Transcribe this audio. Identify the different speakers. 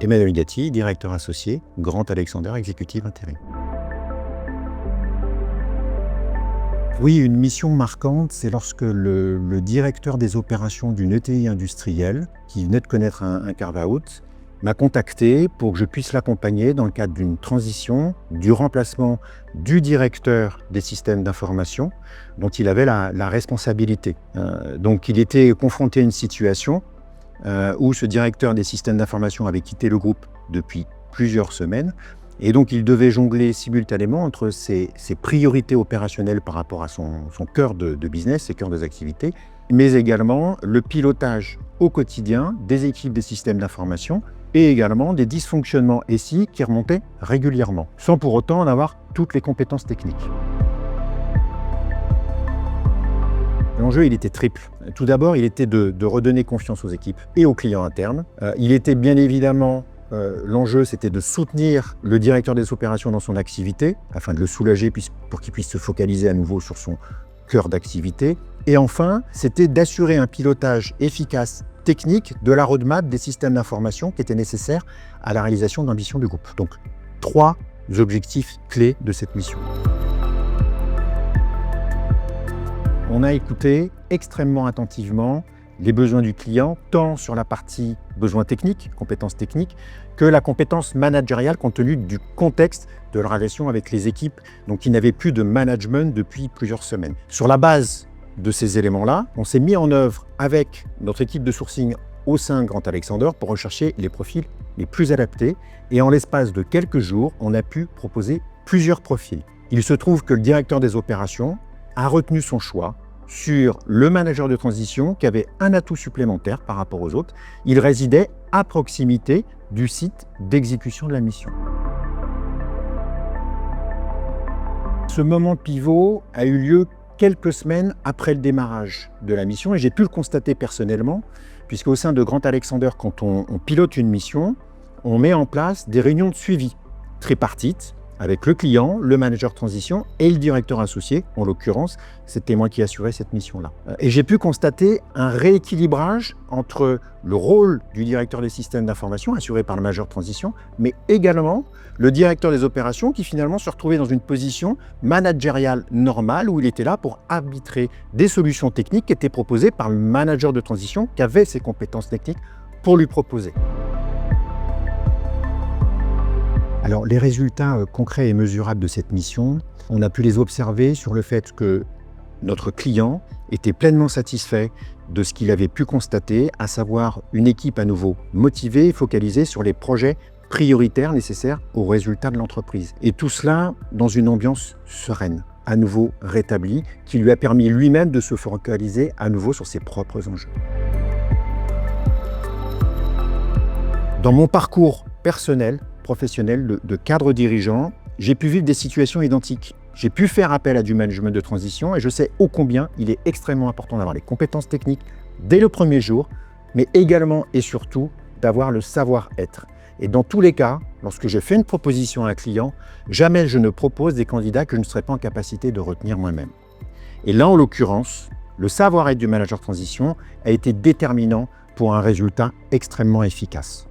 Speaker 1: Emmanuel Gatti, directeur associé, Grant Alexander, exécutif intérim. Oui, une mission marquante, c'est lorsque le directeur des opérations d'une ETI industrielle, qui venait de connaître un carve-out, m'a contacté pour que je puisse l'accompagner dans le cadre d'une transition, du remplacement du directeur des systèmes d'information dont il avait la responsabilité. Donc il était confronté à une situation où ce directeur des systèmes d'information avait quitté le groupe depuis plusieurs semaines. Et donc, il devait jongler simultanément entre ses priorités opérationnelles par rapport à son cœur de business, ses cœurs des activités, mais également le pilotage au quotidien des équipes des systèmes d'information et également des dysfonctionnements SI qui remontaient régulièrement, sans pour autant en avoir toutes les compétences techniques. L'enjeu, il était triple. Tout d'abord, il était de redonner confiance aux équipes et aux clients internes. Il était bien évidemment l'enjeu, c'était de soutenir le directeur des opérations dans son activité, afin de le soulager pour qu'il puisse se focaliser à nouveau sur son cœur d'activité. Et enfin, c'était d'assurer un pilotage efficace technique de la roadmap des systèmes d'information qui était nécessaire à la réalisation de l'ambition du groupe. Donc, 3 objectifs clés de cette mission. On a écouté extrêmement attentivement les besoins du client, tant sur la partie besoins techniques, compétences techniques, que la compétence managériale compte tenu du contexte de la relation avec les équipes, donc il n'avait plus de management depuis plusieurs semaines. Sur la base de ces éléments-là, on s'est mis en œuvre avec notre équipe de sourcing au sein de Grant Alexander pour rechercher les profils les plus adaptés et en l'espace de quelques jours, on a pu proposer plusieurs profils. Il se trouve que le directeur des opérations a retenu son choix sur le manager de transition qui avait un atout supplémentaire par rapport aux autres. Il résidait à proximité du site d'exécution de la mission. Ce moment pivot a eu lieu quelques semaines après le démarrage de la mission et j'ai pu le constater personnellement puisqu'au sein de Grant Alexander, quand on pilote une mission, on met en place des réunions de suivi tripartites avec le client, le manager transition et le directeur associé. En l'occurrence, c'était moi qui assurais cette mission-là. Et j'ai pu constater un rééquilibrage entre le rôle du directeur des systèmes d'information, assuré par le manager transition, mais également le directeur des opérations qui finalement se retrouvait dans une position managériale normale où il était là pour arbitrer des solutions techniques qui étaient proposées par le manager de transition qui avait ses compétences techniques pour lui proposer. Alors, les résultats concrets et mesurables de cette mission, on a pu les observer sur le fait que notre client était pleinement satisfait de ce qu'il avait pu constater, à savoir une équipe à nouveau motivée et focalisée sur les projets prioritaires nécessaires aux résultats de l'entreprise. Et tout cela dans une ambiance sereine, à nouveau rétablie, qui lui a permis lui-même de se focaliser à nouveau sur ses propres enjeux. Dans mon parcours personnel, professionnel de cadre dirigeant, j'ai pu vivre des situations identiques. J'ai pu faire appel à du management de transition et je sais ô combien il est extrêmement important d'avoir les compétences techniques dès le premier jour, mais également et surtout d'avoir le savoir-être. Et dans tous les cas, lorsque je fais une proposition à un client, jamais je ne propose des candidats que je ne serais pas en capacité de retenir moi-même. Et là, en l'occurrence, le savoir-être du manager transition a été déterminant pour un résultat extrêmement efficace.